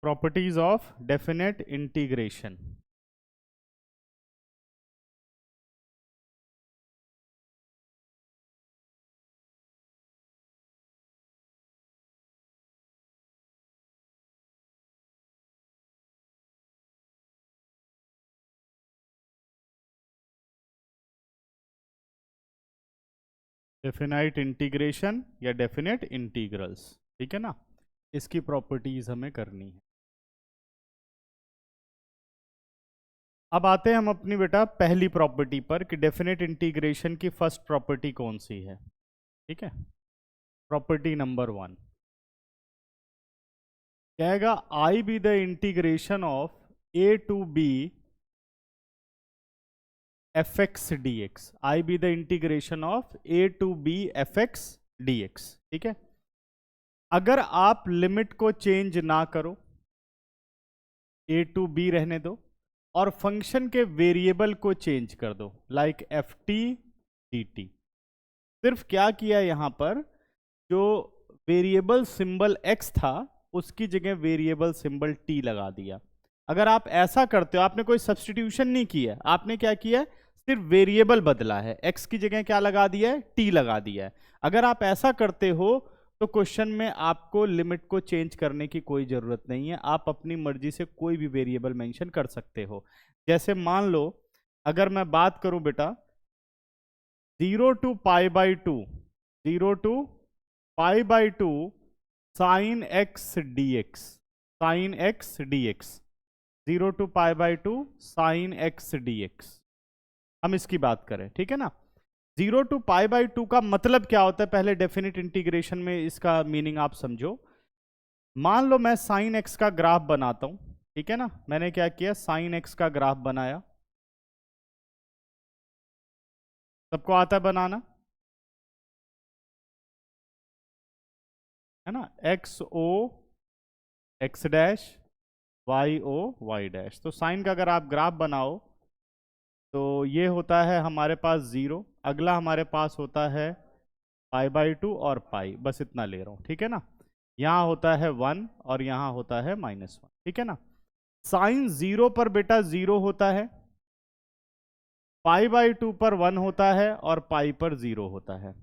Properties of definite integration. Definite integration या definite integrals, ठीक है ना, इसकी प्रॉपर्टीज हमें करनी है। अब आते हैं हम अपनी बेटा पहली प्रॉपर्टी पर कि डेफिनेट इंटीग्रेशन की फर्स्ट प्रॉपर्टी कौन सी है। ठीक है, प्रॉपर्टी नंबर 1 कहेगा I be the integration of A to B F x D X. I be the integration of A to B F x D X. ठीक है, अगर आप लिमिट को चेंज ना करो, ए टू बी रहने दो और फंक्शन के वेरिएबल को चेंज कर दो, like F T D T. सिर्फ क्या किया यहां पर, जो वेरिएबल सिंबल x था उसकी जगह वेरिएबल सिंबल t लगा दिया। अगर आप ऐसा करते हो, आपने कोई सब्स्टिट्यूशन नहीं किया, आपने क्या किया, सिर्फ वेरिएबल बदला है, x की जगह क्या लगा दिया है, t लगा दिया है। अगर आप ऐसा करते हो तो क्वेश्चन में आपको लिमिट को चेंज करने की कोई जरूरत नहीं है, आप अपनी मर्जी से कोई भी वेरिएबल मेंशन कर सकते हो। जैसे मान लो अगर मैं बात करूं बेटा 0 to pi by 2, 0 to pi by 2 sine X D X, sine X D X, 0 to pi by 2 sine X D X, हम इसकी बात करें, ठीक है ना। 0 टू पाई बाई 2 का मतलब क्या होता है, पहले डेफिनेट इंटीग्रेशन में इसका मीनिंग आप समझो। मान लो मैं साइन एक्स का ग्राफ बनाता हूं, ठीक है ना, मैंने क्या किया, साइन एक्स का ग्राफ बनाया, सबको आता है बनाना, है ना, X O X dash, Y O Y dash. तो साइन का अगर आप ग्राफ बनाओ तो ये होता है हमारे पास 0, अगला हमारे पास होता है पाई बाई 2 और पाई, बस इतना ले रहा हूँ, ठीक है ना। यहाँ होता है 1 और यहाँ होता है -1, ठीक है ना। साइन 0 पर बेटा 0 होता है, पाई बाई 2 पर 1 होता है और पाई पर 0 होता है।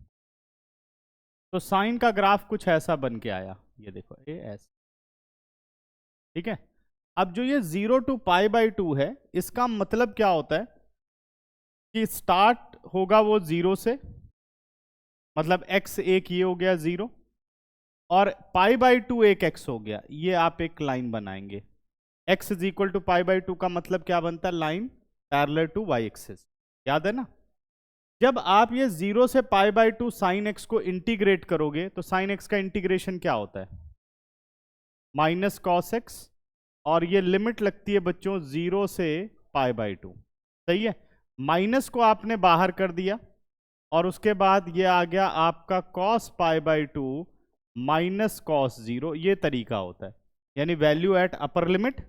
तो साइन का ग्राफ कुछ ऐसा बन के आया, ये देखो ये ऐसा, ठीक है। अब जो ये 0 टू पाई बाई 2 है, इसका मतलब क्या होता है कि स्टार्ट होगा वो 0 से, मतलब x एक ये हो गया 0 और पाई बाई 2 एक x हो गया, ये आप एक लाइन बनाएंगे। x is equal to pi by 2 का मतलब क्या बनता है, line parallel to y axis, याद है ना। जब आप ये 0 से पाई बाई 2 साइन एक्स को इंटीग्रेट करोगे तो साइन एक्स का इंटीग्रेशन क्या होता है, माइनस कॉस एक्स, और ये लिमिट लगती है बच्चों 0 से पाई बाई 2, सही है। माइनस को आपने बाहर कर दिया और उसके बाद ये आ गया आपका cos pi by 2 minus cos 0, ये तरीका होता है, यानी value at upper limit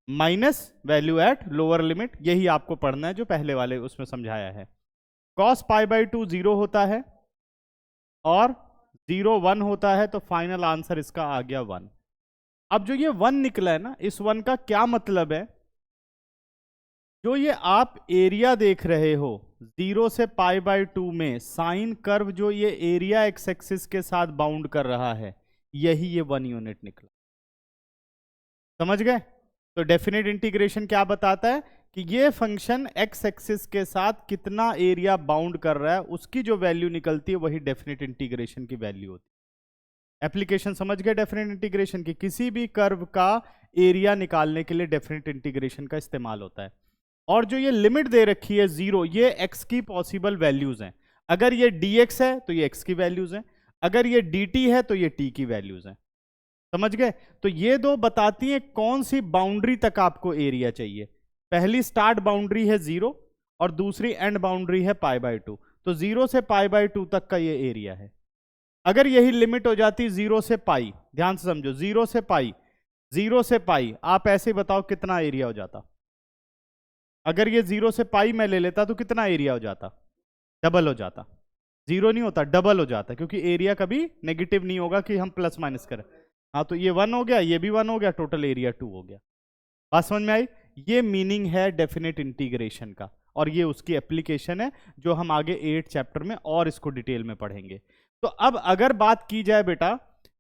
minus value at lower limit, यही आपको पढ़ना है जो पहले वाले उसमें समझाया है। कॉस पाई बाई 2 0 होता है और 0 1 होता है, तो फाइनल आंसर इसका आ गया 1। अब जो ये 1 निकला है ना, इस 1 का क्या मतलब है, जो ये आप एरिया देख रहे हो 0 से पाई बाई 2 में साइन कर्व, जो ये एरिया एक्स एक्सिस के साथ बाउंड कर रहा है, यही ये 1 यूनिट निकला, समझ गए। तो डेफिनेट इंटीग्रेशन क्या बताता है कि ये फंक्शन एक्स एक्सिस के साथ कितना एरिया बाउंड कर रहा है, उसकी जो वैल्यू निकलती है वही डेफिनेट इंटीग्रेशन की वैल्यू होती है। एप्लीकेशन समझ गए डेफिनेट इंटीग्रेशन की, किसी भी कर्व का एरिया निकालने के लिए डेफिनेट इंटीग्रेशन का इस्तेमाल होता है। और जो ये लिमिट दे रखी है 0, ये x की पॉसिबल वैल्यूज हैं। अगर ये dx है तो ये x की वैल्यूज हैं, अगर ये dt है तो ये t की वैल्यूज हैं, समझ गए। तो ये दो बताती हैं कौन सी बाउंड्री तक आपको एरिया चाहिए। पहली स्टार्ट बाउंड्री है 0 और दूसरी एंड बाउंड्री है पाई बाई 2, तो 0 से पाई बाई 2 तक का ये एरिया है। अगर यही लिमिट हो जाती 0 से पाई, ध्यान से समझो, 0 से पाई, 0 से पाई, आप ऐसे बताओ कितना एरिया हो जाता। अगर ये 0 से पाई में ले लेता तो कितना एरिया हो जाता, डबल हो जाता, 0 नहीं होता, डबल हो जाता, क्योंकि एरिया कभी नेगेटिव नहीं होगा कि हम प्लस माइनस करें। हाँ तो ये 1 हो गया, ये भी 1 हो गया, टोटल एरिया 2 हो गया। बात समझ में आई? ये मीनिंग है डेफिनेट इंटीग्रेशन का, और ये उसकी एप्लीकेशन है जो हम आगे 8 चैप्टर में और इसको डिटेल में पढ़ेंगे। तो अब अगर बात की जाए बेटा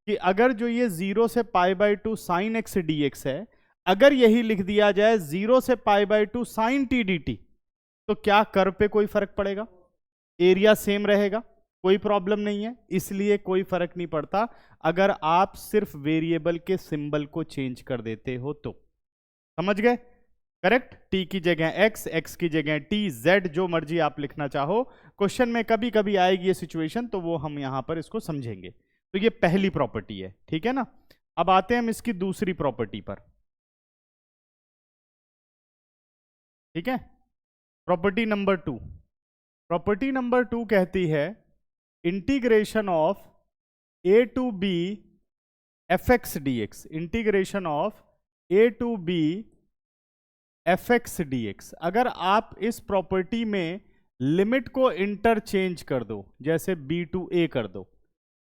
कि अगर जो ये 0 से π/2 sin x dx है, अगर यही लिख दिया जाए 0 से π/2 sin t dt, तो क्या कर्व पे कोई फर्क पड़ेगा? एरिया सेम रहेगा, कोई प्रॉब्लम नहीं है, इसलिए कोई फर्क नहीं पड़ता अगर आप सिर्फ वेरिएबल के सिंबल को चेंज कर देते हो तो। समझ गए? करेक्ट। t की जगह x, x की जगह t, z, जो मर्जी आप लिखना चाहो। क्वेश्चन में कभी कभी आएगी ये सिचुएशन, तो वो हम यहां पर इसको समझेंगे। तो ये पहली प्रॉपर्टी है, ठीक है ना। अब आते हैं हम इसकी दूसरी प्रॉपर्टी पर, ठीक है। Property number 2। प्रॉपर्टी नंबर 2 कहती है integration of a to b fx dx, integration of a to b fx dx। अगर आप इस प्रॉपर्टी में लिमिट को इंटरचेंज कर दो, जैसे b टू a कर दो,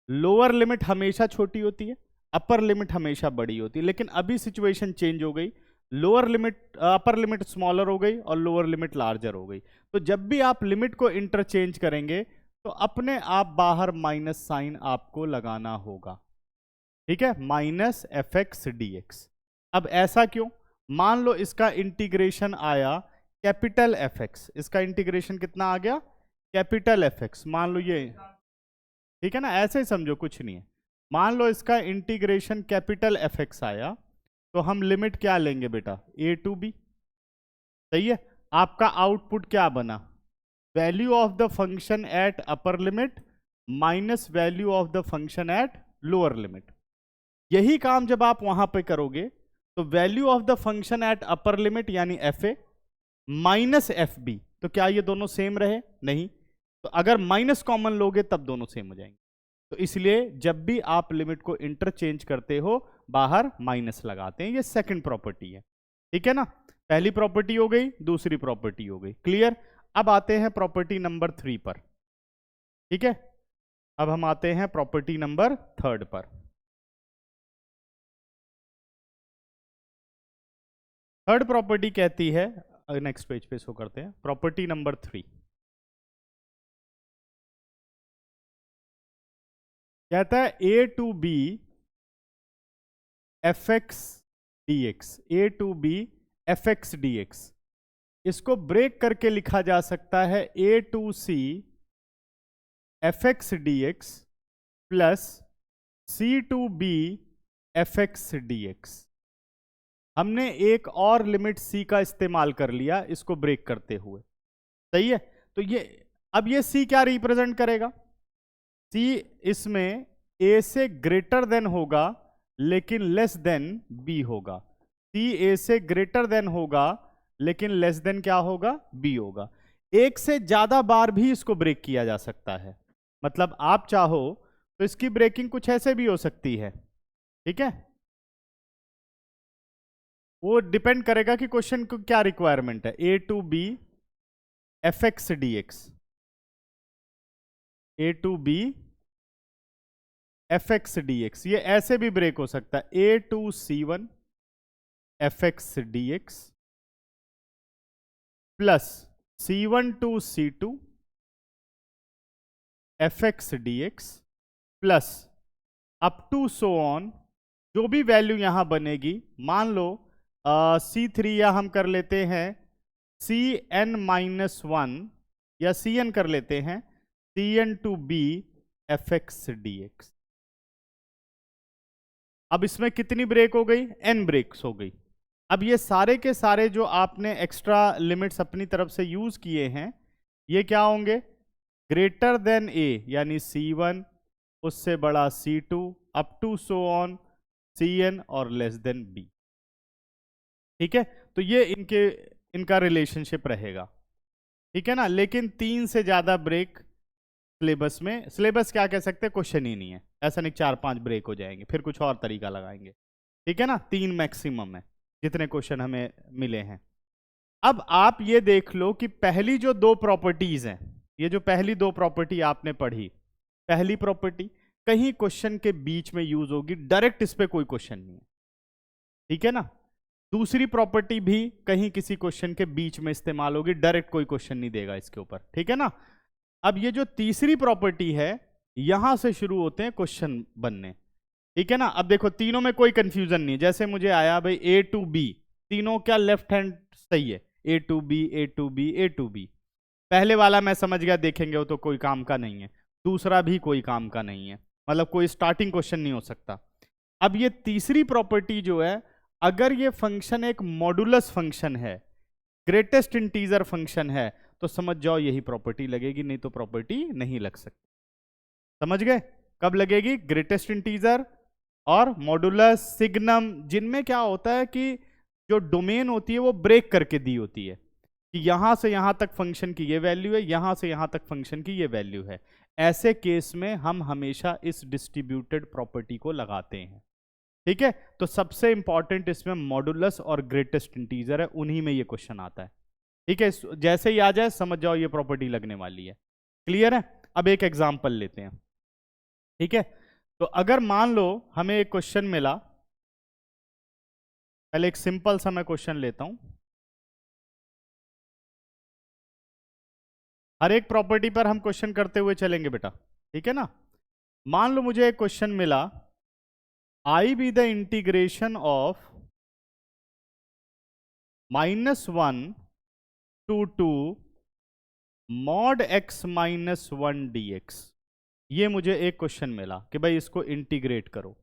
लोअर लिमिट हमेशा छोटी होती है, अपर लिमिट हमेशा बड़ी होती है, लेकिन अभी सिचुएशन चेंज हो गई, lower limit upper limit smaller हो गई और लोअर लिमिट लार्जर हो गई। तो जब भी आप लिमिट को इंटरचेंज करेंगे तो अपने आप बाहर माइनस साइन आपको लगाना होगा, ठीक है, माइनस fx dx। अब ऐसा क्यों? मान लो इसका इंटीग्रेशन आया कैपिटल fx, इसका इंटीग्रेशन कितना आ गया? Capital fx। मान लो ये, ठीक है ना, ऐसे ही समझो, कुछ नहीं है। मान लो इसका इंटीग्रेशन कैपिटल fx आया, तो हम लिमिट क्या लेंगे बेटा? a टू b, सही है। आपका आउटपुट क्या बना? Value of the function at upper limit minus value of the function at lower limit. यही काम जब आप वहां पे करोगे तो value of the function at upper limit यानी fa माइनस fb, तो क्या ये दोनों सेम रहे? नहीं। तो अगर माइनस कॉमन लोगे तब दोनों सेम हो जाएंगे। तो इसलिए जब भी आप लिमिट को इंटरचेंज करते हो बाहर माइनस लगाते हैं। ये सेकंड प्रॉपर्टी है, ठीक है ना। पहली प्रॉपर्टी हो गई, दूसरी प्रॉपर्टी हो गई, क्लियर। अब आते हैं प्रॉपर्टी नंबर 3 पर, ठीक है। अब हम आते हैं प्रॉपर्टी नंबर 3 पर। थर्ड प्रॉपर्टी कहती है, नेक्स्ट पेज पे शो करते हैं, प्रॉपर्टी नंबर 3 कहता है a to b fx dx, a to b fx dx। इसको ब्रेक करके लिखा जा सकता है a to c fx dx plus c to b fx dx। हमने एक और लिमिट c का इस्तेमाल कर लिया इसको ब्रेक करते हुए, सही है। तो ये अब ये c क्या रिप्रेजेंट करेगा? c इसमें a से ग्रेटर देन होगा लेकिन लेस देन b होगा। c a से ग्रेटर देन होगा लेकिन लेस देन क्या होगा? b होगा। एक से ज्यादा बार भी इसको ब्रेक किया जा सकता है, मतलब आप चाहो तो इसकी ब्रेकिंग कुछ ऐसे भी हो सकती है, ठीक है। वो डिपेंड करेगा कि क्वेश्चन को क्या रिक्वायरमेंट है। a to b fx dx, a to b fx dx, ये ऐसे भी ब्रेक हो सकता है a to c1 fx dx plus c1 to c2 fx dx plus up to so on, जो भी वैल्यू यहां बनेगी। मान लो c3 या हम कर लेते हैं cn-1 या cn कर लेते हैं cn to b fx dx। अब इसमें कितनी ब्रेक हो गई? n ब्रेक्स हो गई। अब ये सारे के सारे जो आपने एक्स्ट्रा लिमिट्स अपनी तरफ से यूज किए हैं ये क्या होंगे? ग्रेटर देन a यानी c1, उससे बड़ा c2, up to so on cn और लेस देन b, ठीक है। तो ये इनका रिलेशनशिप रहेगा, ठीक है ना। लेकिन 3 से ज्यादा ब्रेक सिलेबस में, सिलेबस क्या कह सकते हैं, क्वेश्चन ही नहीं है। ऐसा नहीं 4-5 ब्रेक हो जाएंगे, फिर कुछ और तरीका लगाएंगे, ठीक है ना। 3 मैक्सिमम है जितने क्वेश्चन हमें मिले हैं। अब आप ये देख लो कि पहली जो 2 प्रॉपर्टीज हैं, ये जो पहली 2 प्रॉपर्टी आपने पढ़ी, पहली प्रॉपर्टी कहीं क्वेश्चन के बीच में यूज होगी, डायरेक्ट इस पे कोई क्वेश्चन नहीं है, ठीक है ना। दूसरी प्रॉपर्टी भी कहीं किसी क्वेश्चन के बीच में इस्तेमाल होगी, डायरेक्ट कोई क्वेश्चन नहीं देगा इसके ऊपर, ठीक है ना। अब ये जो तीसरी प्रॉपर्टी है, यहां से शुरू होते हैं क्वेश्चन बनने, ठीक है ना। अब देखो तीनों में कोई कंफ्यूजन नहीं, जैसे मुझे आया भाई ए टू बी, तीनों क्या लेफ्ट हैंड सही है, A to B A to B A to B. पहले वाला मैं समझ गया, देखेंगे वो तो कोई काम का नहीं है, दूसरा भी कोई काम का नहीं है, मतलब कोई स्टार्टिंग क्वेश्चन नहीं हो सकता। अब ये तीसरी प्रॉपर्टी जो है, अगर ये फंक्शन एक मॉडुलस फंक्शन है, ग्रेटेस्ट इंटीजर फंक्शन है, तो समझ जाओ यही प्रॉपर्टी लगेगी, नहीं तो प्रॉपर्टी नहीं लग सकती। समझ गए? कब लगेगी? ग्रेटेस्ट इंटीजर और मॉडुलस, सिग्नम, जिनमें क्या होता है कि जो डोमेन होती है वो ब्रेक करके दी होती है कि यहां से यहां तक फंक्शन की ये वैल्यू है, यहां से यहां तक फंक्शन की ये वैल्यू है। ऐसे केस में हम हमेशा इस डिस्ट्रीब्यूटेड प्रॉपर्टी को लगाते हैं, ठीक है। तो सबसे इंपॉर्टेंट इसमें मॉडुलस और ग्रेटेस्ट इंटीजर है, उन्हीं में ये क्वेश्चन आता है, ठीक है। जैसे ही आ जाए समझ जाओ ये प्रॉपर्टी लगने वाली है। क्लियर है? अब एक एग्जांपल लेते हैं, ठीक है। तो अगर मान लो हमें एक क्वेश्चन मिला, पहले एक सिंपल सा मैं क्वेश्चन लेता हूं, हर एक प्रॉपर्टी पर हम क्वेश्चन करते हुए चलेंगे बेटा, ठीक है ना। मान लो मुझे एक क्वेश्चन मिला, I be the integration of -1 to 2 mod x - 1 dx। ये मुझे एक क्वेश्चन मिला कि भाई इसको इंटीग्रेट करो।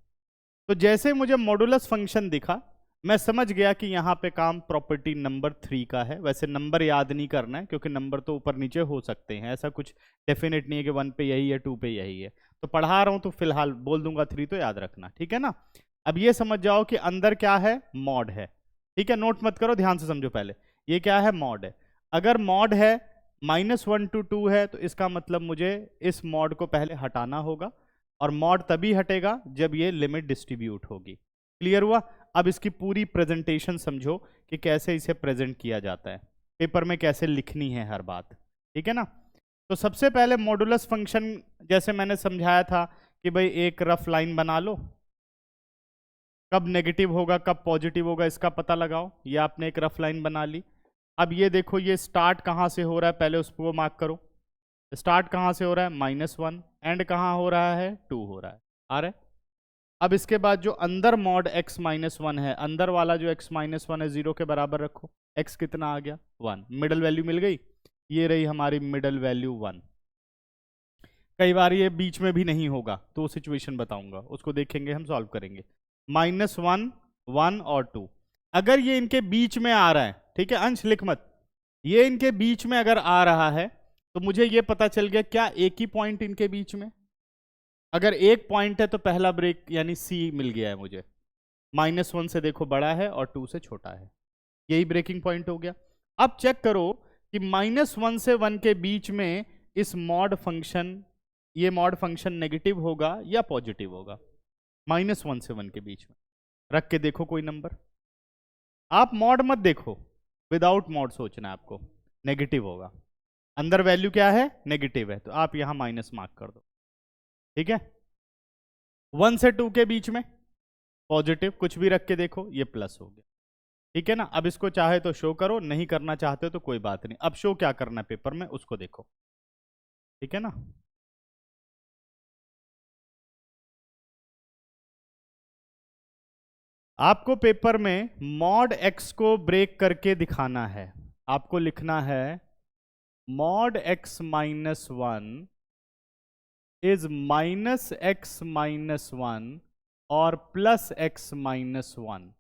तो जैसे मुझे मॉडुलस फंक्शन दिखा, मैं समझ गया कि यहां पे काम प्रॉपर्टी नंबर 3 का है। वैसे नंबर याद नहीं करना है, क्योंकि नंबर तो ऊपर नीचे हो सकते हैं, ऐसा कुछ डेफिनेट नहीं है कि 1 पे यही है 2 पे यही है। तो पढ़ा रहा हूं तो फिलहाल बोल दूंगा 3, तो याद रखना, ठीक है ना। अब ये समझ जाओ कि अंदर क्या है, मॉड है, ठीक है। नोट मत करो, ध्यान से समझो पहले, ये क्या है, मॉड है। अगर मॉड है -1 to 2 है, तो इसका मतलब मुझे इस मॉड को पहले हटाना होगा, और मॉड तभी हटेगा जब ये लिमिट डिस्ट्रीब्यूट होगी। क्लियर हुआ? अब इसकी पूरी प्रेजेंटेशन समझो कि कैसे इसे प्रेजेंट किया जाता है, पेपर में कैसे लिखनी है हर बात, ठीक है ना। तो सबसे पहले मॉडुलस फंक्शन, जैसे मैंने समझाया था कि भाई एक रफ लाइन बना लो, कब नेगेटिव होगा कब पॉजिटिव होगा इसका पता लगाओ। ये आपने एक रफ लाइन बना ली। अब ये देखो, ये स्टार्ट कहाँ से हो रहा है, पहले उसको मार्क करो। स्टार्ट कहाँ से हो रहा है, -1, एंड कहाँ हो रहा है, 2 हो रहा है, आ रहा है। अब इसके बाद जो अंदर मॉड x - 1 है, अंदर वाला जो x - 1 है 0 के बराबर रखो। x कितना आ गया, 1, मिडल वैल्यू मिल गई, ये रही हमारी मिडल वैल्यू 1। कई बार ये बीच में भी नहीं होगा, तो सिचुएशन बताऊंगा, उसको देखेंगे, हम सॉल्व करेंगे। -1, 1 और 2, अगर ये इनके बीच में आ रहा है, ठीक है, अंश लिख मत, ये इनके बीच में अगर आ रहा है, तो मुझे ये पता चल गया क्या एक ही पॉइंट इनके बीच में, अगर एक पॉइंट है तो पहला ब्रेक यानी C मिल गया है मुझे। -1 से देखो बड़ा है और 2 से छोटा है, यही ब्रेकिंग पॉइंट हो गया। अब चेक करो कि -1 से 1 के बीच में इस मॉड फंक्शन, ये मॉड फंक्शन नेगेटिव होगा या पॉजिटिव होगा। -1 से 1 के बीच में रख के देखो कोई नंबर, आप मॉड मत देखो, विदाउट मॉड सोचना है आपको, नेगेटिव होगा। अंदर वैल्यू क्या है, नेगेटिव है, तो आप यहां माइनस मार्क कर दो, ठीक है। 1 से 2 के बीच में पॉजिटिव, कुछ भी रख के देखो, ये प्लस हो गया, ठीक है ना। अब इसको चाहे तो शो करो, नहीं करना चाहते तो कोई बात नहीं। अब शो क्या करना है पेपर में, उसको देखो, ठीक है ना। आपको पेपर में मॉड x को ब्रेक करके दिखाना है। आपको लिखना है मॉड x - 1 इज -x - 1 और +x - 1,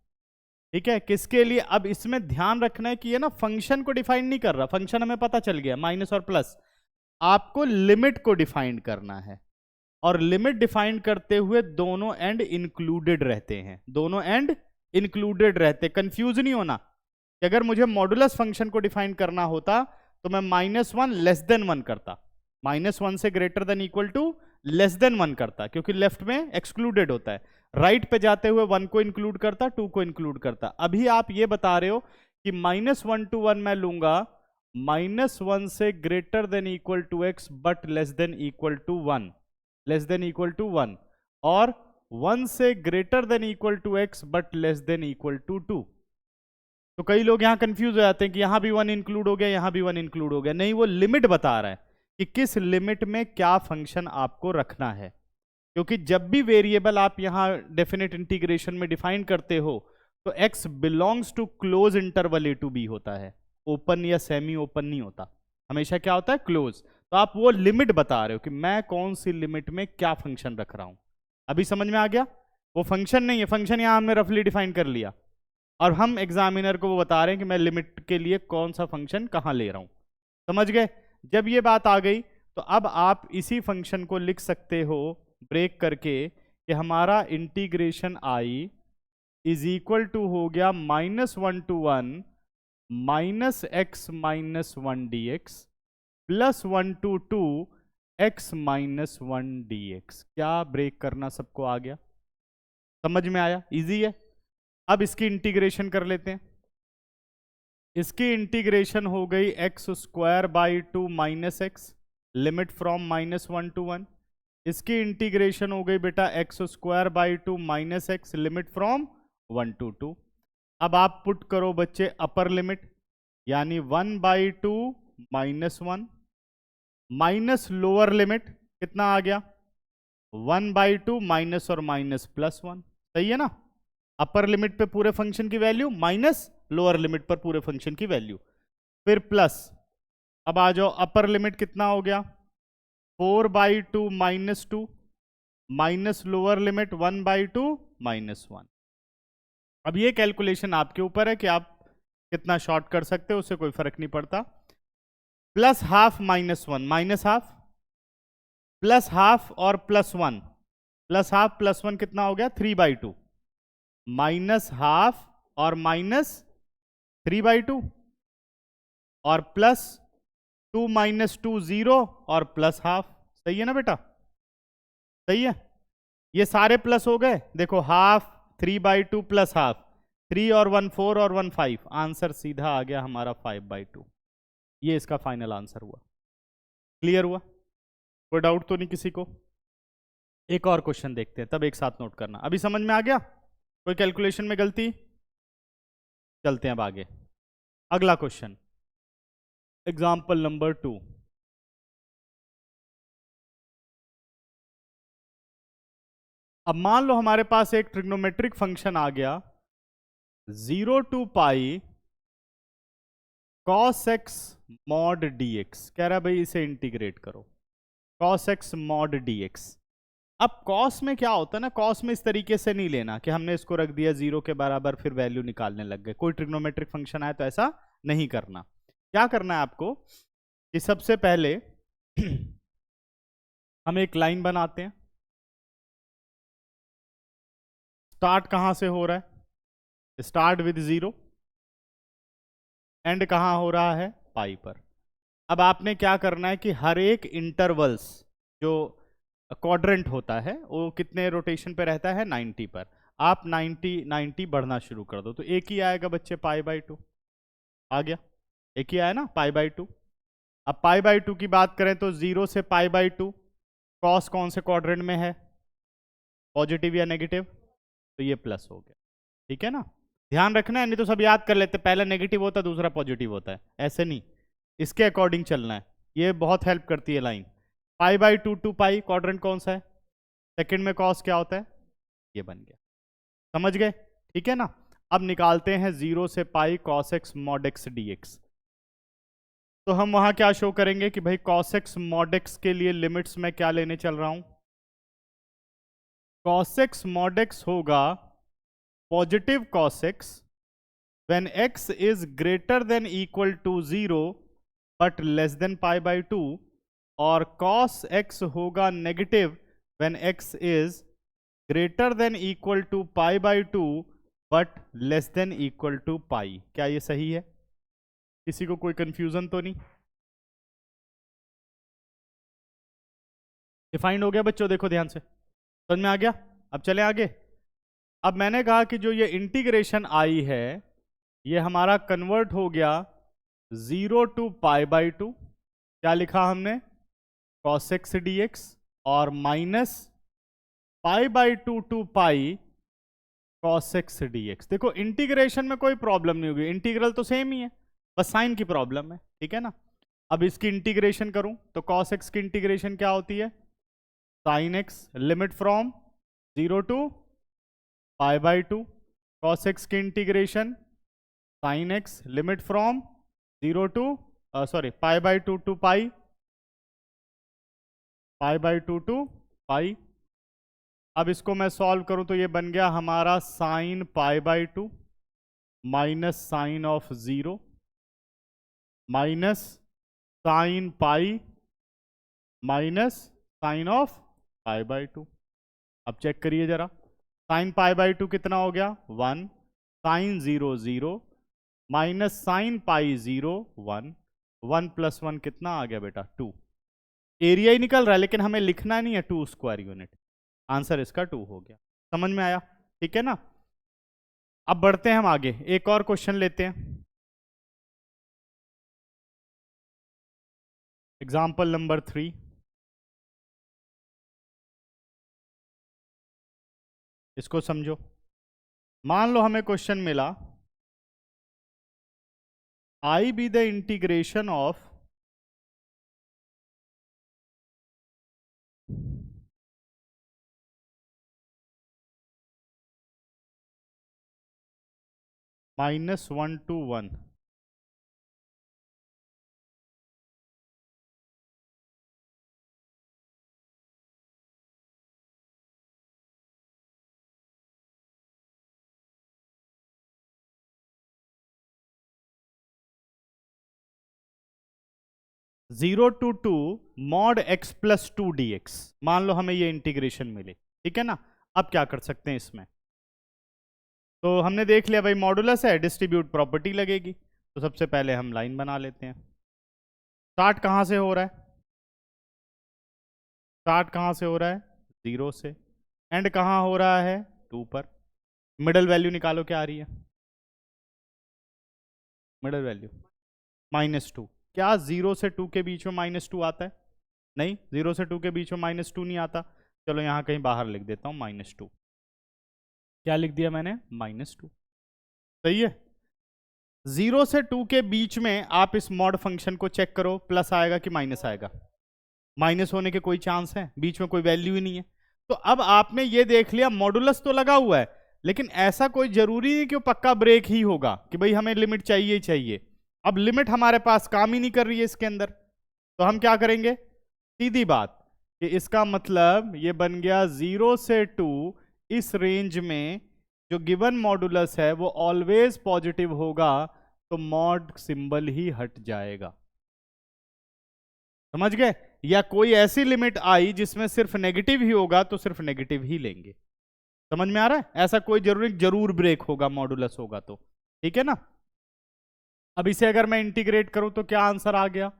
ठीक है। किसके लिए? अब इसमें ध्यान रखना है कि ये ना फंक्शन को डिफाइन नहीं कर रहा, फंक्शन हमें पता चल गया माइनस और प्लस, आपको लिमिट को डिफाइन करना है। और लिमिट डिफाइन करते हुए दोनों एंड इंक्लूडेड रहते हैं, दोनों एंड इंक्लूडेड रहते, कंफ्यूज नहीं होना कि अगर मुझे मॉडुलस फंक्शन को डिफाइन करना होता तो मैं -1 < 1 करता, -1 से ग्रेटर देन इक्वल टू < 1 करता, क्योंकि लेफ्ट में एक्सक्लूडेड होता है, राइट पे जाते हुए 1 को इंक्लूड करता, 2 को इंक्लूड करता। अभी आप ये बता रहे हो कि -1 to 1 मैं लूंगा, -1 से greater than equal to x but less than equal to 1, less than equal to 1, और 1 से greater than equal to x but less than equal to 2। तो कई लोग यहाँ कंफ्यूज हो जाते हैं कि यहाँ भी 1 इंक्लूड हो गया, यहाँ भी 1 इंक्लूड हो गया। नहीं, वो लिमिट बता रहा है कि किस लिमिट में क्या फंक्शन आपको रखना है, क्योंकि जब भी वेरिएबल आप यहाँ डेफिनेट इंटीग्रेशन में डिफाइन करते हो तो x belongs to close interval a to b होता है, ओपन या सेमी ओपन नहीं होता, हमेशा क्या होता है, क्लोज। तो आप वो लिमिट बता रहे हो कि मैं कौन सी लिमिट में क्या फंक्शन रख रहा हूं। अभी समझ में आ गया? वो फंक्शन नहीं है, फंक्शन यहां हमने रफली डिफाइन कर लिया, और हम एग्जामिनर को वो बता रहे हैं कि मैं लिमिट के लिए कौन सा फंक्शन कहां ले रहा हूं। समझ गए? जब ये बात आ गई तो अब आप इसी फंक्शन को लिख सकते हो ब्रेक करके कि हमारा integration I is equal to हो गया -1 to 1 minus X minus 1 D X plus 1 to 2 x minus 1 D X. क्या ब्रेक करना सबको आ गया? समझ में आया? इजी है। अब इसकी इंटीग्रेशन कर लेते हैं। इसकी इंटीग्रेशन हो गई x square by 2 minus x, limit from -1 to 1। इसकी इंटीग्रेशन हो गई बेटा x square by 2 minus x, limit from 1 to 2। अब आप पुट करो बच्चे अपर लिमिट, यानी 1/2 -1 माइनस लोअर लिमिट कितना आ गया, 1/2 माइनस और माइनस प्लस 1। सही है ना? अपर लिमिट पे पूरे फंक्शन की वैल्यू माइनस लोअर लिमिट पर पूरे फंक्शन की वैल्यू, फिर प्लस। अब आ जाओ, अपर लिमिट कितना हो गया, 4/2 -2 माइनस लोअर लिमिट 1/2 -1। अब ये कैलकुलेशन आपके ऊपर है कि आप कितना शॉर्ट कर सकते हो, उससे कोई फर्क नहीं पड़ता। Plus half -1 minus half, plus half और प्लस 1, प्लस हाफ प्लस 1 कितना हो गया, 3/2 माइनस हाफ और माइनस 3/2 और प्लस 2 -2 0 और प्लस हाफ। सही है ना बेटा? सही है। ये सारे प्लस हो गए, देखो हाफ 3/2 प्लस हाफ 3 और 1 4 और 1 5, आंसर सीधा आ गया हमारा 5/2। ये इसका फाइनल आंसर हुआ। क्लियर हुआ? कोई डाउट तो नहीं किसी को? एक और क्वेश्चन देखते हैं, तब एक साथ नोट करना। अभी समझ में आ गया? कोई कैलकुलेशन में गलती? चलते हैं अब आगे। अगला क्वेश्चन, एग्जाम्पल नंबर 2। अब मान लो हमारे पास एक ट्रिग्नोमेट्रिक फंक्शन आ गया 0 to pi cos x mod dx। कह रहा है भाई इसे इंटीग्रेट करो, cos x mod dx। अब cos में क्या होता है ना, cos में इस तरीके से नहीं लेना कि हमने इसको रख दिया 0 के बराबर फिर वैल्यू निकालने लग गए। कोई ट्रिग्नोमेट्रिक फंक्शन आए तो ऐसा नहीं करना। क्या करना है आपको कि सबसे पहले हम एक लाइन बनाते हैं। स्टार्ट कहां से हो रहा है, स्टार्ट विद 0, एंड कहां हो रहा है, पाई पर। अब आपने क्या करना है कि हर एक इंटरवल्स जो क्वाड्रेंट होता है वो कितने रोटेशन पे रहता है, 90 पर। आप 90 बढ़ना शुरू कर दो तो एक ही आएगा बच्चे, π/2 आ गया। एक ही आया ना, π/2। अब π/2 की बात करें तो 0 से π/2 कॉस कौन से क्वाड्रेंट में है, पॉजिटिव या नेगेटिव, तो ये प्लस हो गया। ठीक है ना? ध्यान रखना है, नहीं तो सब याद कर लेते, पहला नेगेटिव होता है दूसरा पॉजिटिव होता है, ऐसे नहीं, इसके अकॉर्डिंग चलना है। ये बहुत हेल्प करती है लाइन। π/2 to पाई क्वाड्रेंट कौन सा है, सेकंड में कॉस क्या होता है, ये बन गया। समझ गए? ठीक है ना? अब निकालते हैं 0 से पाई cos x mod x dx। तो हम वहां क्या शो करेंगे कि भाई cos x mod x के लिए लिमिट्स में क्या लेने चल रहा हूं, cos x mod x होगा positive cos x when x is greater than equal to 0 but less than π/2, और cos x होगा negative when x is greater than equal to π/2 but less than equal to पाई। क्या ये सही है? किसी को कोई कंफ्यूजन तो नहीं? डिफाइंड हो गया बच्चों? देखो ध्यान से, समझ में आ गया? अब चले आगे। अब मैंने कहा कि जो ये इंटीग्रेशन आई है ये हमारा कन्वर्ट हो गया 0 to π/2। क्या लिखा हमने, cos x dx और minus pi by 2 to pi cos x dx। देखो इंटीग्रेशन में कोई प्रॉब्लम नहीं होगी, इंटीग्रल तो सेम ही है, बस साइन की प्रॉब्लम है, ठीक है ना। अब इसकी इंटीग्रेशन करूं तो cos x की इंटीग्रेशन क्या होती है, sin x, limit from 0 to pi by 2, cos x की integration sin x, limit from 0 to pi by 2 to pi by 2 to pi. अब इसको मैं सॉल्व करूं तो ये बन गया हमारा sine pi by 2 minus sine of 0 minus sine pi minus sine of pi by 2। अब चेक करिए जरा, साइन पाई बाई 2 कितना हो गया 1, sine 0 0 minus sine pi 0 1, 1 plus 1 कितना आ गया बेटा 2। एरिया ही निकल रहा है लेकिन हमें लिखना नहीं है 2 स्क्वायर यूनिट, आंसर इसका 2 हो गया। समझ में आया, ठीक है ना। अब बढ़ते हैं हम आगे, एक और क्वेश्चन लेते हैं, एग्जाम्पल नंबर 3। इसको समझो, मान लो हमें क्वेश्चन मिला I be the integration of -1 to 1 0 to 2 mod x plus 2 dx। मान लो हमें ये इंटीग्रेशन मिले, ठीक है ना। अब क्या कर सकते हैं इसमें, तो हमने देख लिया भाई मॉडुलस है, डिस्ट्रीब्यूट प्रॉपर्टी लगेगी, तो सबसे पहले हम लाइन बना लेते हैं। स्टार्ट कहाँ से हो रहा है, स्टार्ट कहाँ से हो रहा है 0 से, एंड कहाँ हो रहा है 2 पर। मिडल वैल्यू निकालो, क्या आ रही है मिडल वैल्यू -2। क्या 0 से 2 के बीच में -2 आता है, नहीं 0 से 2 के बीच में -2 नहीं आता। चलो यहाँ कहीं बाहर लिख देता हूँ -2, क्या लिख दिया मैंने -2, सही है। 0 से 2 के बीच में आप इस मॉड फंक्शन को चेक करो, प्लस आएगा कि माइनस आएगा, माइनस होने के कोई चांस है, बीच में कोई वैल्यू ही नहीं है। तो अब आपने ये देख लिया मॉडुलस तो लगा हुआ है, लेकिन ऐसा कोई जरूरी नहीं कि वो पक्का ब्रेक ही होगा कि भाई हमें लिमिट चाहिए ही चाहिए। अब लिमिट हमारे पास काम ही नहीं कर रही है इसके अंदर, तो हम क्या करेंगे, सीधी बात कि इसका मतलब ये बन गया 0 से 2 इस रेंज में जो गिवन मॉडुलस है वो ऑलवेज पॉजिटिव होगा, तो मॉड सिंबल ही हट जाएगा। समझ गए, या कोई ऐसी लिमिट आई जिसमें सिर्फ नेगेटिव ही होगा तो सिर्फ नेगेटिव ही लेंगे। समझ में आ रहा है, ऐसा कोई जरूरी जरूर ब्रेक होगा मॉडुलस होगा तो, ठीक है ना। अब इसे अगर मैं इंटीग्रेट करूं तो क्या आंसर आ गया,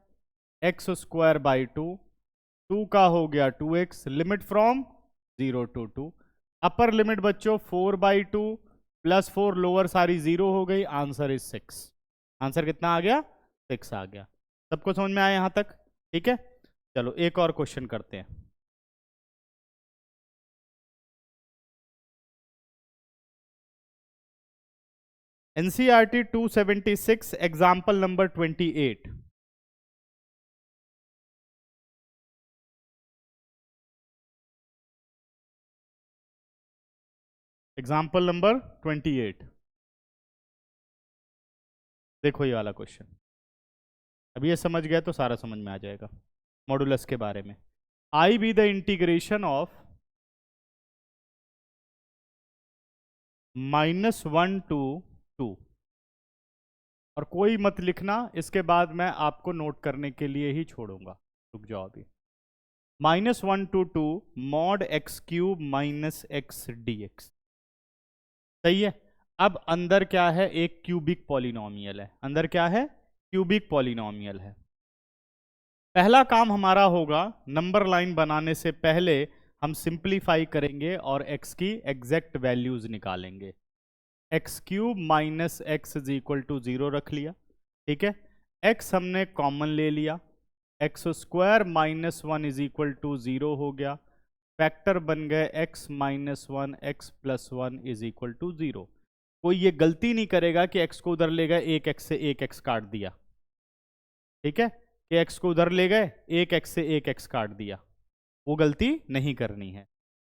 एक्स स्क्वायर बाई 2 का हो गया 2x, limit from 0 to 2। Upper limit बच्चों 4/2 प्लस 4 लोअर सारी 0 हो गई, आंसर इज 6। आंसर कितना आ गया 6 आ गया। सबको समझ में आया यहां तक, ठीक है। चलो एक और क्वेश्चन करते हैं, NCERT 276 example number 28। Example number 28, देखो ये वाला क्वेश्चन। अब ये समझ गए तो सारा समझ में आ जाएगा मॉडुलस के बारे में। I be the integration of -1 to 2, और कोई मत लिखना, इसके बाद मैं आपको नोट करने के लिए ही छोड़ूंगा, रुक जाओ अभी। -1 to 2 mod x³ minus x dx, सही है। अब अंदर क्या है, एक क्यूबिक पॉलिनोमियल है, अंदर क्या है क्यूबिक पॉलिनोमियल है। पहला काम हमारा होगा, नंबर लाइन बनाने से पहले हम सिंप्लीफाई करेंगे और x की एग्जैक्ट वैल्यूज निकालेंगे। x³ minus x is equal to 0 रख लिया, ठीक है। x हमने कॉमन ले लिया, X square minus one is equal to 0 हो गया। फैक्टर बन गए X minus one, X plus one is equal to 0। कोई ये गलती नहीं करेगा कि एक्स को उधर ले गए, एक एक्स से एक एक्स काट दिया, ठीक है, कि एक्स को उधर ले गए, एक एक्स से एक एक्स काट दिया, वो गलती नहीं करनी है।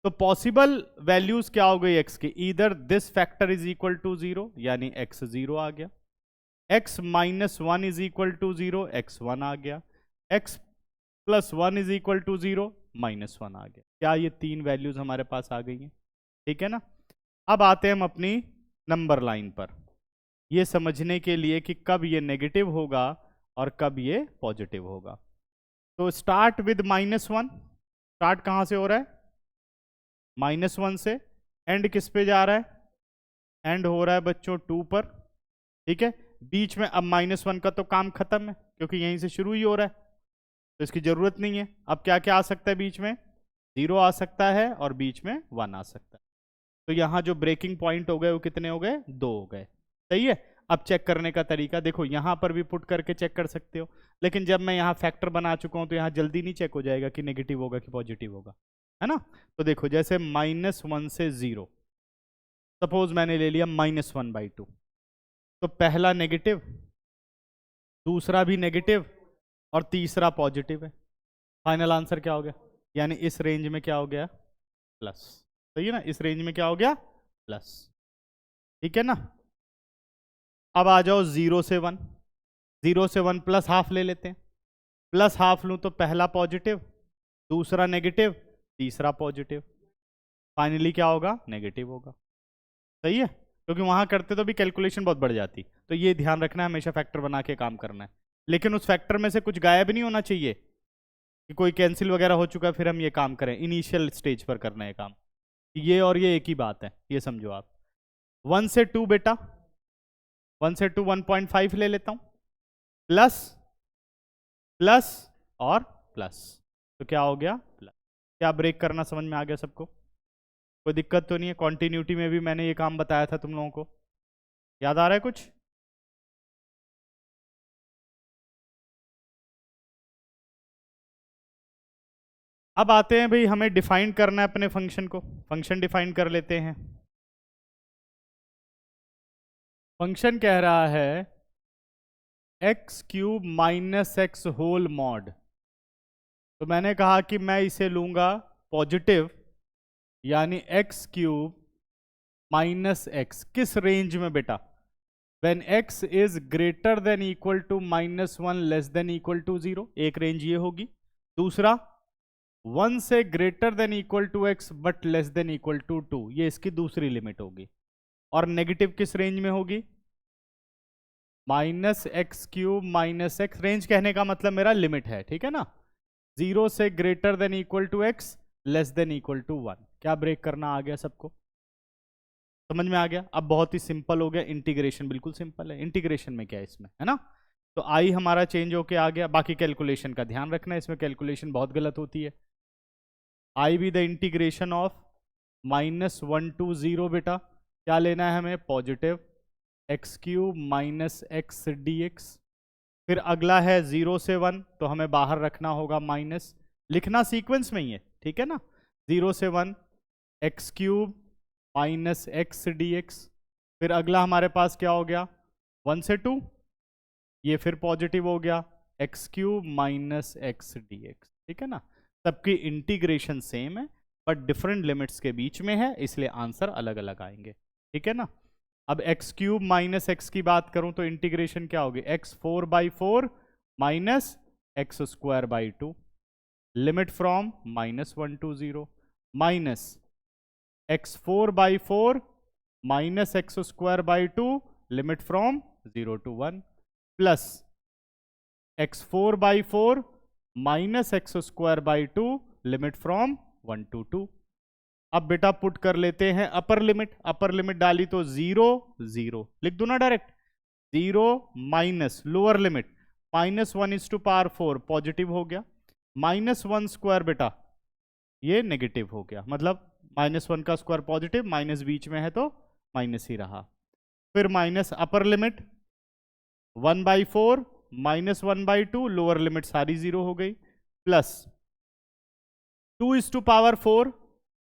तो पॉसिबल वैल्यूज क्या हो गई एक्स की, इधर this factor is equal to 0 यानी एक्स 0 आ गया, X minus one is equal to 0 X 1 आ गया, X plus one is equal to 0 minus 1 आ गया। क्या ये तीन वैल्यूज हमारे पास आ गई हैं, ठीक है ना। अब आते हैं हम अपनी नंबर लाइन पर, ये समझने के लिए कि कब ये नेगेटिव होगा और कब ये पॉजिटिव होगा। तो start with minus one, start कहां से हो रहा है, माइनस वन से, एंड किस पे जा रहा है, एंड हो रहा है बच्चों 2 पर, ठीक है। बीच में अब माइनस वन का तो काम खत्म है क्योंकि यहीं से शुरू ही हो रहा है, तो इसकी जरूरत नहीं है। अब क्या क्या आ सकता है बीच में, 0 आ सकता है और बीच में 1 आ सकता है। तो यहां जो ब्रेकिंग पॉइंट हो गए वो कितने हो गए, 2 हो गए, सही है। अब चेक करने का तरीका देखो, यहां पर भी पुट करके चेक कर सकते हो, लेकिन जब मैं यहां फैक्टर बना चुका हूं तो यहां जल्दी नहीं चेक हो जाएगा कि नेगेटिव होगा कि पॉजिटिव होगा, है ना। तो देखो जैसे माइनस वन से 0, सपोज मैंने ले लिया माइनस वन बाई टू, तो पहला नेगेटिव, दूसरा भी नेगेटिव और तीसरा पॉजिटिव है। फाइनल आंसर क्या हो गया, यानी इस रेंज में क्या हो गया, प्लस, सही है ना, इस रेंज में क्या हो गया, प्लस, ठीक है ना। अब आ जाओ 0 से 1, 0 से 1 प्लस हाफ ले लेते हैं, प्लस हाफ लूं तो पहला पॉजिटिव, दूसरा नेगेटिव, तीसरा पॉजिटिव, फाइनली क्या होगा, नेगेटिव होगा, सही है। क्योंकि वहां करते तो भी कैलकुलेशन बहुत बढ़ जाती, तो ये ध्यान रखना है, हमेशा फैक्टर बना के काम करना है, लेकिन उस फैक्टर में से कुछ गायब नहीं होना चाहिए कि कोई कैंसिल वगैरह हो चुका फिर हम ये काम करें। इनिशियल स्टेज पर करना है काम, ये और ये एक ही बात है, ये समझो आप। 1 से 2 बेटा, 1 से 2 1.5 ले लेता हूं, प्लस प्लस और प्लस, तो क्या हो गया, प्लस। क्या ब्रेक करना समझ में आ गया सबको, कोई दिक्कत तो नहीं है। कॉन्टिन्यूटी में भी मैंने ये काम बताया था तुम लोगों को, याद आ रहा है कुछ। अब आते हैं भाई, हमें डिफाइन करना है अपने फंक्शन को, फंक्शन डिफाइन कर लेते हैं। फंक्शन कह रहा है X cube minus X whole mod, तो मैंने कहा कि मैं इसे लूंगा पॉजिटिव, यानी एक्स क्यूब माइनस एक्स, किस रेंज में बेटा, when X is greater than equal to minus one less than equal to 0, एक रेंज ये होगी। दूसरा 1 से greater than equal to X but less than equal to 2, ये इसकी दूसरी लिमिट होगी। और नेगेटिव किस रेंज में होगी, minus x cube minus x, range कहने का मतलब मेरा लिमिट है, ठीक है ना, 0 से greater than equal to X less than equal to 1। क्या ब्रेक करना आ गया सबको, समझ में आ गया। अब बहुत ही सिंपल हो गया, इंटीग्रेशन बिल्कुल सिंपल है, इंटीग्रेशन में क्या है इसमें, है ना। तो आई हमारा चेंज होके आ गया, बाकी कैलकुलेशन का ध्यान रखना है, इसमें कैलकुलेशन बहुत गलत होती है। I be the integration of -1 to 0 बेटा, क्या लेना है हमें, positive X cube minus x D X. फिर अगला है 0 से 1, तो हमें बाहर रखना होगा माइनस, लिखना सीक्वेंस में ही है, ठीक है ना। 0 से 1 x cube minus x D X. फिर अगला हमारे पास क्या हो गया, 1 से 2, ये फिर पॉजिटिव हो गया, x cube minus x D X, ठीक है ना। सबकी इंटीग्रेशन सेम है बट डिफरेंट लिमिट्स के बीच में है, इसलिए आंसर अलग अलग आएंगे, ठीक है ना। अब एक्स क्यूब माइनस एक्स की बात करूं तो इंटीग्रेशन क्या होगी, x 4/4 minus x square by 2, limit from -1 to 0, minus x 4/4 minus x square by 2, limit from 0 to 1, plus x 4/4 minus x square by 2, limit from 1 to 2। अब बेटा put कर लेते हैं अपर लिमिट, अपर लिमिट डाली तो 0 0, लिख दो ना direct, 0 minus lower limit -1/4 positive हो गया, -1 स्क्वायर बेटा ये नेगेटिव हो गया, मतलब -1 का स्क्वायर पॉजिटिव, माइनस बीच में है तो माइनस ही रहा। फिर minus upper limit 1/4 -1/2, lower limit सारी 0 हो गई, प्लस 2:4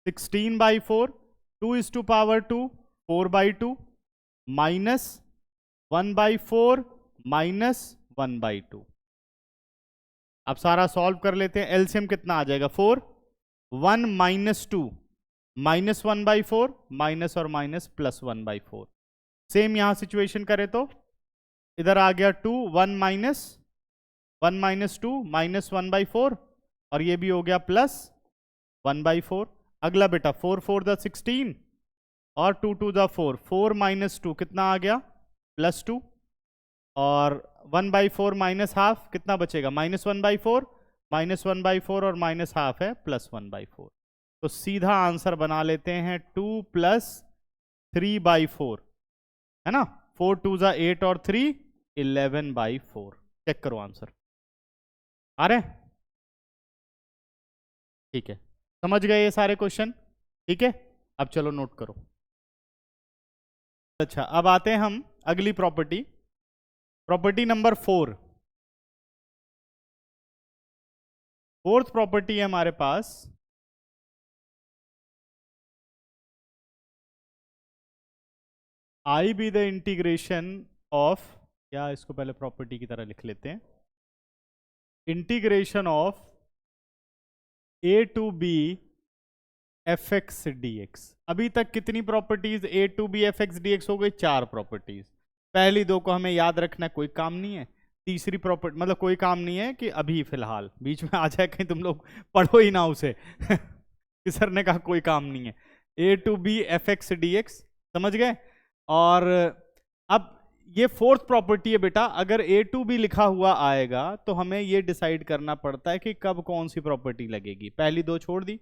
16/4, 2:2 4/2, -1/4 -1/2। अब सारा सॉल्व कर लेते हैं। एलसीएम कितना आ जाएगा 4, 1 - 2 -1/4 माइनस और माइनस +1/4। सेम यहां सिचुएशन करें तो इधर आ गया 2, 1 - 2 -1/4 और ये भी हो गया +1/4। अगला बेटा 4 4 द 16 और 2 2 द 4, 4 - 2 कितना आ गया +2 और 1/4 माइनस हाफ कितना बचेगा -1/4, -1/4 और माइनस हाफ है +1/4। तो सीधा आंसर बना लेते हैं 2 + 3/4, है ना। 4 2 ज़ा 8 और 3 11/4। चेक करो आंसर आ रहे हैं, ठीक है। समझ गए ये सारे क्वेश्चन, ठीक है। अब चलो नोट करो। अच्छा, अब आते हैं हम अगली property, property number 4। Fourth property है हमारे पास I be the integration of, या इसको पहले प्रॉपर्टी की तरह लिख लेते हैं, integration of a to B F x D x. अभी तक कितनी properties a to B F x D x हो गई? 4 प्रॉपर्टीज। पहली 2 को हमें याद रखना, कोई काम नहीं है। तीसरी प्रॉपर्टी मतलब कोई काम नहीं है कि अभी फिलहाल बीच में आ जाए, कहीं तुम लोग पढ़ो ही ना उसे कि सर ने कहा कोई काम नहीं है। a to B F x D x, समझ गए। और अब ये फोर्थ प्रॉपर्टी है बेटा, अगर a टू बी लिखा हुआ आएगा तो हमें ये डिसाइड करना पड़ता है कि कब कौन सी प्रॉपर्टी लगेगी। पहली 2 छोड़ दी,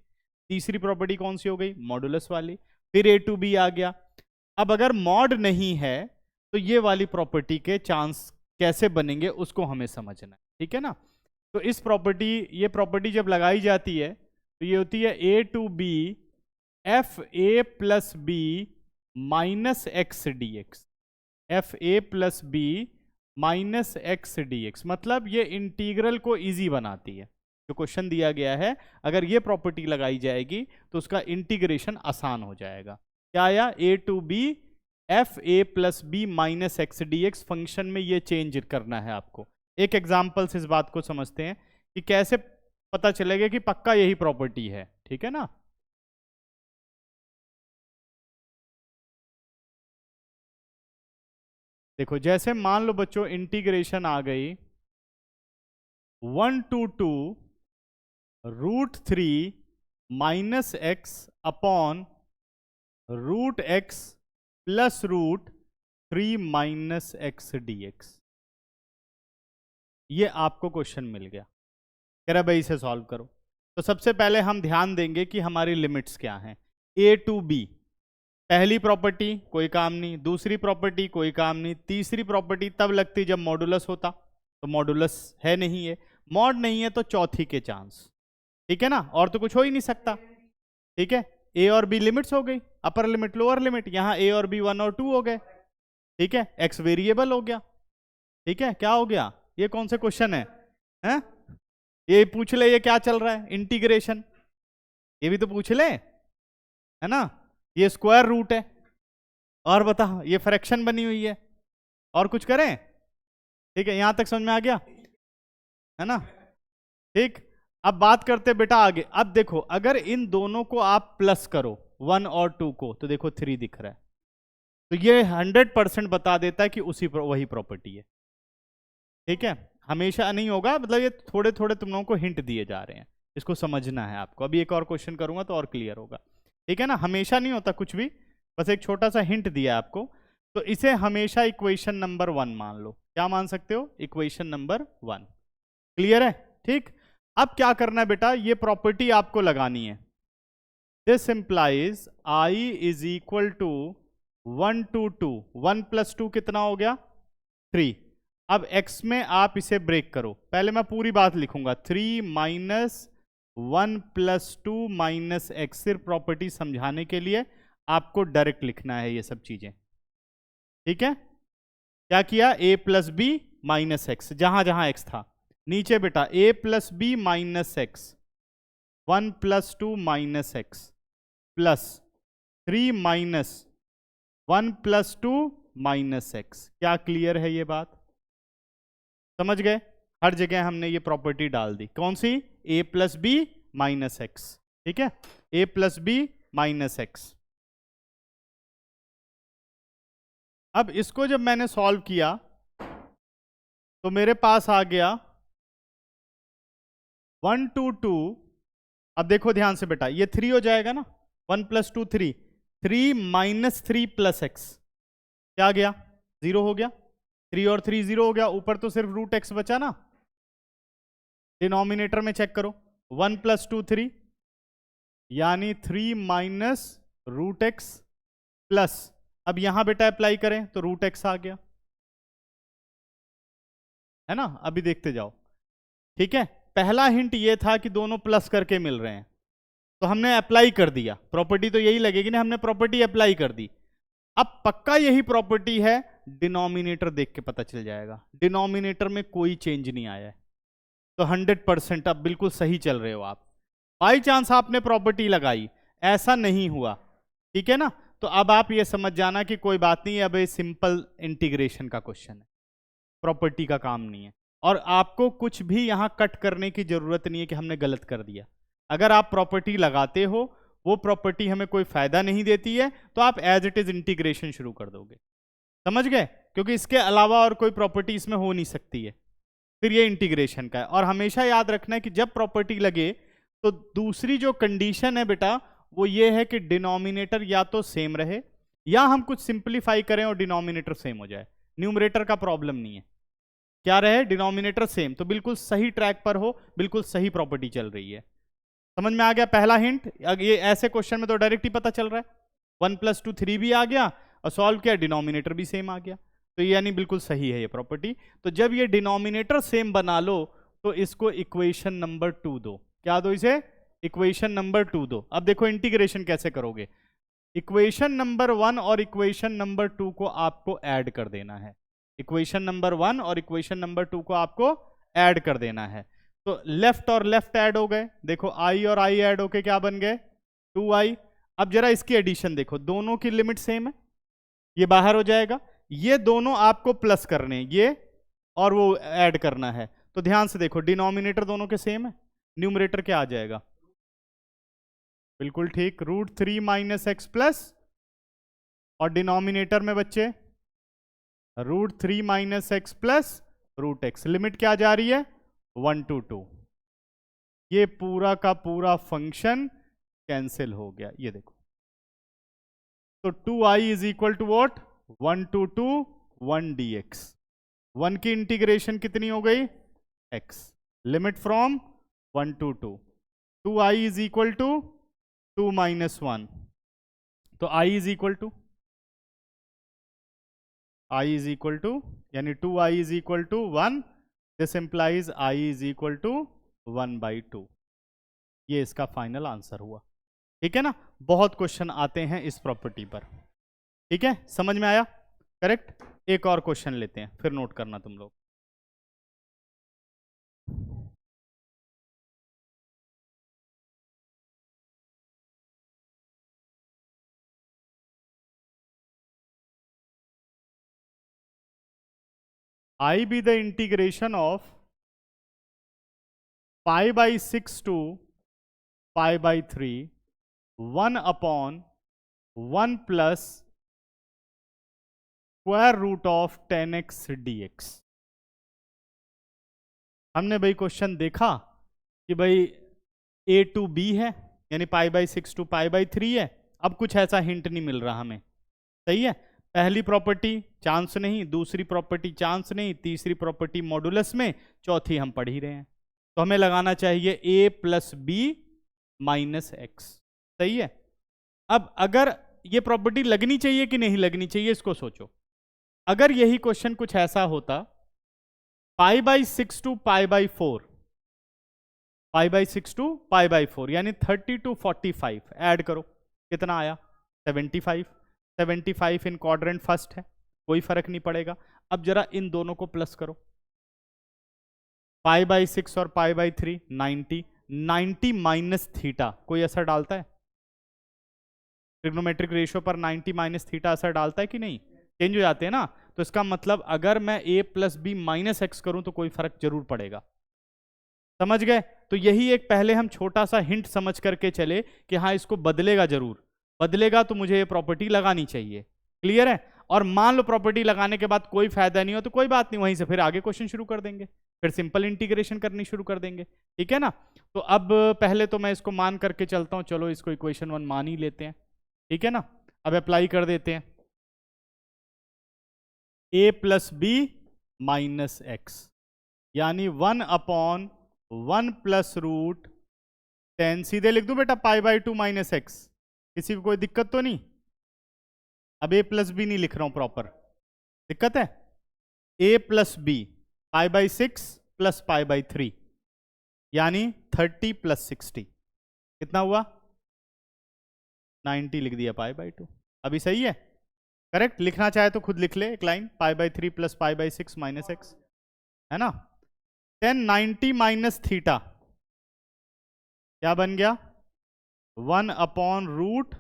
तीसरी प्रॉपर्टी कौन सी हो गई? मॉडुलस वाली। फिर a टू बी आ गया। अब अगर मॉड नहीं है तो ये वाली प्रॉपर्टी के चांस कैसे बनेंगे उसको हमें समझना है, ठीक है ना। तो इस प्रॉपर्टी, ये प्रॉपर्टी जब लगाई जाती है तो ये होती है a to B f a plus B minus x D x, f a plus B minus x D x. मतलब ये इंटीग्रल को इजी बनाती है। जो क्वेश्चन दिया गया है, अगर ये प्रॉपर्टी लगाई जाएगी तो उसका इंटीग्रेशन आसान हो जाएगा। क्या आया? a to B f a plus B minus x D x. Function में ये चेंज करना है आपको। एक एग्जाम्पल से इस बात को समझते हैं कि कैसे पता चलेगा कि पक्का यही प्रॉपर्टी है, ठीक है ना। देखो, जैसे मान लो बच्चों इंटीग्रेशन आ गई 1 to 2 √3 minus x upon √x plus √3 minus x D x. ये आपको क्वेश्चन मिल गया, कह रहा भाई इसे सॉल्व करो। तो सबसे पहले हम ध्यान देंगे कि हमारी लिमिट्स क्या हैं। a टू b, पहली प्रॉपर्टी कोई काम नहीं, दूसरी प्रॉपर्टी कोई काम नहीं, तीसरी प्रॉपर्टी तब लगती जब मॉडुलस होता, तो मॉडुलस है नहीं है, मॉड नहीं है तो चौथी के चांस, ठीक है ना। और तो कुछ हो ही नहीं सकता, ठीक है। a और b लिमिट्स हो गई, अपर लिमिट लोअर लिमिट। यहां a और b 1 और 2 हो गए, ठीक है। x वेरिएबल हो गया, ठीक है। क्या हो गया? ये कौन से क्वेश्चन है, हैं? ये पूछ ले ये क्या चल रहा है, इंटीग्रेशन, ये भी तो पूछ ले, है ना। ये स्क्वायर रूट है, और बता ये फ्रैक्शन बनी हुई है, और कुछ करें? ठीक है, यहां तक समझ में आ गया, है ना। ठीक, अब बात करते बेटा आगे। अब देखो, अगर इन दोनों को आप प्लस करो 1 और 2 को, तो देखो 3 दिख रहा है, तो ये 100% बता देता है कि वही प्रॉपर्टी है, ठीक है। हमेशा नहीं होगा, मतलब ये थोड़े थोड़े तुम लोगों को हिंट दिए जा रहे हैं, इसको समझना है आपको। अभी एक और क्वेश्चन करूंगा तो और क्लियर होगा, ठीक है ना। हमेशा नहीं होता कुछ भी, बस एक छोटा सा हिंट दिया आपको। तो इसे हमेशा इक्वेशन नंबर 1 मान लो। क्या मान सकते हो? Equation number 1। क्लियर है? ठीक। अब क्या करना है बेटा, ये प्रॉपर्टी आपको लगानी है। This implies i is equal to 1 to 2, 1 + 2 कितना हो गया? 3। अब x में आप इसे ब्रेक करो, पहले मैं पूरी बात लिखूंगा, 3 माइनस 1 + 2 माइनस एक्स। सिर्फ प्रॉपर्टी समझाने के लिए आपको डायरेक्ट लिखना है ये सब चीजें, ठीक है। क्या किया? a + b माइनस एक्स, जहां जहां एक्स था। नीचे बेटा A plus B minus X, 1 + 2 minus X plus 3 minus 1 + 2 minus X. क्या क्लियर है ये बात? समझ गए? हर जगह हमने ये प्रॉपर्टी डाल दी। कौन सी? a plus B minus x. ठीक है, a plus B minus x. अब इसको जब मैंने सॉल्व किया तो मेरे पास आ गया 1 2 2। अब देखो ध्यान से बेटा, ये 3 हो जाएगा ना, 1 + 2 3, 3 माइनस 3 प्लस एक्स, क्या आ गया? 0 हो गया। 3 और 3 0 हो गया। ऊपर तो सिर्फ रूट एक्स बचा ना, डिनोमिनेटर में चेक करो, 1 + 2 3, यानी 3 माइनस रूट एक्स प्लस, अब यहां बेटा अप्लाई करें तो रूट एक्स आ गया, है ना? अभी देखते जाओ। ठीक है, पहला हिंट ये था कि दोनों प्लस करके मिल रहे हैं, तो हमने अप्लाई कर दिया। प्रॉपर्टी तो यही लगेगी ना, हमने प्रॉपर्टी अप्लाई कर दी। अब पक्का यही प्रॉपर्टी है, डिनोमिनेटर देख के पता चल जाएगा। डिनोमिनेटर में कोई चेंज नहीं आया है, तो 100% अब बिल्कुल सही चल रहे हो आप। बाई चांस आपने प्रॉपर्टी लगाई, ऐसा नहीं हुआ, ठीक है ना, तो अब आप ये समझ जाना कि कोई बात नहीं है, अब ये सिंपल इंटीग्रेशन का क्वेश्चन है, प्रॉपर्टी का काम नहीं है। और आपको कुछ भी यहां कट करने की जरूरत नहीं है कि हमने गलत कर दिया। अगर आप प्रॉपर्टी लगाते हो, वो प्रॉपर्टी हमें कोई फायदा नहीं देती है, तो आप एज इट इज इंटीग्रेशन शुरू कर दोगे। समझ गए? क्योंकि इसके अलावा और कोई प्रॉपर्टी इसमें हो नहीं सकती है, फिर ये इंटीग्रेशन का है। और हमेशा याद रखना है कि जब प्रॉपर्टी लगे तो दूसरी जो कंडीशन है बेटा, वो ये है कि डिनोमिनेटर या तो सेम रहे, या हम कुछ सिंप्लीफाई करें और डिनोमिनेटर सेम हो जाए। न्यूमरेटर का प्रॉब्लम नहीं है, क्या रहे? Denominator same. तो बिल्कुल सही ट्रैक पर हो, बिल्कुल सही प्रॉपर्टी चल रही है। समझ में आ गया पहला हिंट? ये ऐसे क्वेश्चन में तो डायरेक्ट ही पता चल रहा है, 1 + 2 3 भी आ गया, और सॉल्व किया, डिनोमिनेटर भी सेम आ गया, तो ये यानी बिल्कुल सही है ये प्रॉपर्टी। तो जब ये डिनोमिनेटर सेम बना लो, तो इसको इक्वेशन नंबर 2 दो। क्या दो इसे? इक्वेशन नंबर 2 दो। अब देखो इंटीग्रेशन कैसे करोगे। इक्वेशन नंबर 1 और इक्वेशन नंबर 2 को आपको ऐड कर देना है। इक्वेशन नंबर 1 और इक्वेशन नंबर 2 को आपको ऐड कर देना है। तो लेफ्ट और लेफ्ट ऐड हो गए, देखो i और i ऐड होके क्या बन गए? 2i। अब जरा इसकी एडिशन देखो, दोनों की लिमिट सेम है, ये बाहर हो जाएगा, ये दोनों आपको प्लस करने, ये और वो ऐड करना है। तो ध्यान से देखो, डिनोमिनेटर दोनों के सेम है, न्यूमरेटर क्या आ जाएगा? बिल्कुल ठीक, √3 - x प्लस, और डिनोमिनेटर में बच्चे √3 - x प्लस √x। लिमिट क्या जा रही है? 1 to 2। ये पूरा का पूरा फंक्शन कैंसिल हो गया, ये देखो। तो 2i = वॉट? 1 to 2 1 dx। 1 की इंटीग्रेशन कितनी हो गई? x। Limit from 1 to 2। 2i = 2 - 1। तो i = यानी 2i = 1। This implies i = 1/2। ये इसका फाइनल आंसर हुआ। ठीक है ना? बहुत क्वेश्चन आते हैं इस प्रॉपर्टी पर। ठीक है, समझ में आया? करेक्ट। एक और क्वेश्चन लेते हैं, फिर नोट करना तुम लोग। I be the integration of π/6 to π/3 1/1 plus square root of 10x dx। हमने भाई क्वेश्चन देखा कि भाई a to b है, यानी π/6 to π/3 है। अब कुछ ऐसा हिंट नहीं मिल रहा हमें, सही है। पहली प्रॉपर्टी चांस नहीं, दूसरी प्रॉपर्टी चांस नहीं, तीसरी प्रॉपर्टी मॉडुलस में, चौथी हम पढ़ ही रहे हैं। तो हमें लगाना चाहिए a + b - x। सही है। अब अगर ये प्रॉपर्टी लगनी चाहिए कि नहीं लगनी चाहिए, इसको सोचो। अगर यही क्वेश्चन कुछ ऐसा होता, π/6 to π/4, π/6 to π/4 यानी 30 to 45 ऐड करो, कितना आया? 75। 75 इन क्वाड्रेंट फर्स्ट है, कोई फर्क नहीं पड़ेगा। अब जरा इन दोनों को प्लस करो, π/6 और π/3 90, 90 माइनस थीटा कोई असर डालता है? ट्रिग्नोमेट्रिक रेशियो पर 90 माइनस थीटा असर डालता है कि नहीं? चेंज हो जाते हैं ना। तो इसका मतलब अगर मैं a plus B minus x करूं तो कोई फर्क जरूर पड़ेगा। समझ गए? तो यही एक पहले हम छोटा सा हिंट समझ करके चले कि हाँ इसको बदलेगा जरूर, बदलेगा तो मुझे ये प्रॉपर्टी लगानी चाहिए। क्लियर है? और मान लो प्रॉपर्टी लगाने के बाद कोई फायदा नहीं हो तो कोई बात नहीं, वहीं से फिर आगे क्वेश्चन शुरू कर देंगे, फिर सिंपल इंटीग्रेशन करनी शुरू कर देंगे। ठीक है ना? तो अब पहले तो मैं इसको मान करके चलता हूं, चलो इसको इक्वेशन 1 मान ही लेते हैं। ठीक है ना? अब अप्लाई कर देते हैं। a plus B minus x यानी 1/1 प्लस रूट 10, सीधे लिख दूं बेटा π/2 माइनस एक्स, किसी को कोई दिक्कत तो नहीं? अब a प्लस बी नहीं लिख रहा हूं प्रॉपर, दिक्कत है? a प्लस बी π/6 प्लस π/3 यानी 30 प्लस 60 कितना हुआ? 90 लिख दिया π/2। अभी सही है? करेक्ट? लिखना चाहे तो खुद लिख ले एक लाइन, π/3 प्लस π/6 माइनस एक्स, है ना? 10 90 माइनस थीटा क्या बन गया? 1/रूट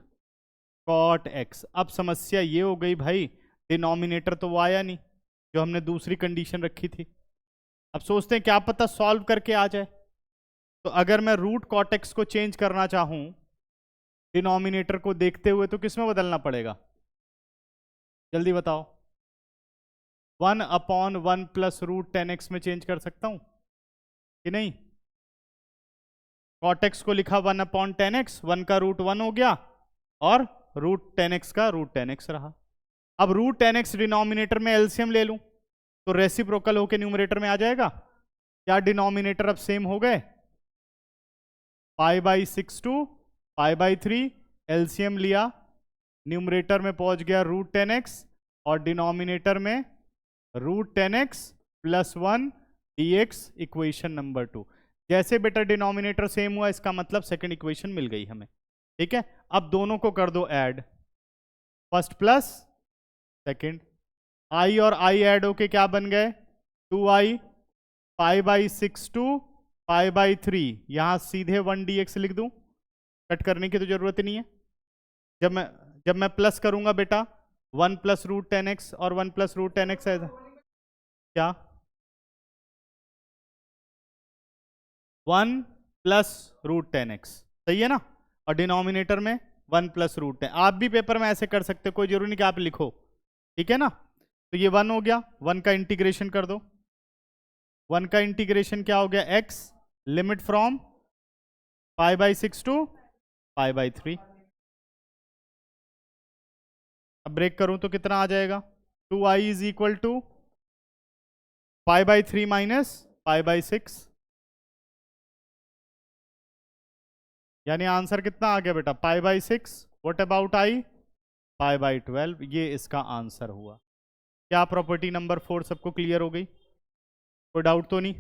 कॉट एक्स। अब समस्या ये हो गई भाई, डिनोमिनेटर तो वो आया नहीं जो हमने दूसरी कंडीशन रखी थी। अब सोचते हैं क्या पता सॉल्व करके आ जाए। तो अगर मैं रूट कॉट एक्स को चेंज करना चाहूं डिनोमिनेटर को देखते हुए तो किस में बदलना पड़ेगा? जल्दी बताओ। 1/1 प्लस रूट 10x में चेंज कर सकता हूं कि नहीं? कॉट एक्स को लिखा 1/10x, 1 का रूट 1 हो गया और रूट 10x का रूट 10x रहा। अब रूट 10x डिनोमिनेटर में एलसीएम ले लूं तो रेसिप्रोकल होके न्यूमरेटर में आ जाएगा। क्या डिनोमिनेटर अब सेम हो गए? π/6 टू π/3 एलसीएम लिया, न्यूमरेटर में पहुंच गया रूट 10x और डिनोमिनेटर में root 10x plus 1 dx, equation number 2। जैसे बेटा डिनोमिनेटर सेम हुआ इसका मतलब सेकंड इक्वेशन मिल गई हमें। ठीक है? अब दोनों को कर दो add, first plus second, i और i ऐड होके क्या बन गए? 2i, π/6 टू π/3, यहां सीधे 1 dx लिख दूं, कट करने की तो जरूरत ही नहीं है। जब मैं प्लस करूंगा बेटा 1 प्लस रूट 10x और 1 प्लस रूट 10x है क्या? 1 प्लस रूट 10x, सही है ना? और डिनोमिनेटर में 1 प्लस रूट 10। आप भी पेपर में ऐसे कर सकते हो, कोई जरूरी नहीं कि आप लिखो। ठीक है ना? तो ये 1 हो गया, 1 का इंटीग्रेशन कर दो। 1 का इंटीग्रेशन क्या हो गया? x, limit from π/6 to π/3। अब ब्रेक करूं तो कितना आ जाएगा? 2i is equal to π/3 minus π/6, यानी आंसर कितना आ गया बेटा? π/6। What about i? π/12। ये इसका आंसर हुआ। क्या प्रॉपर्टी नंबर 4 सबको क्लियर हो गई? कोई डाउट तो नहीं?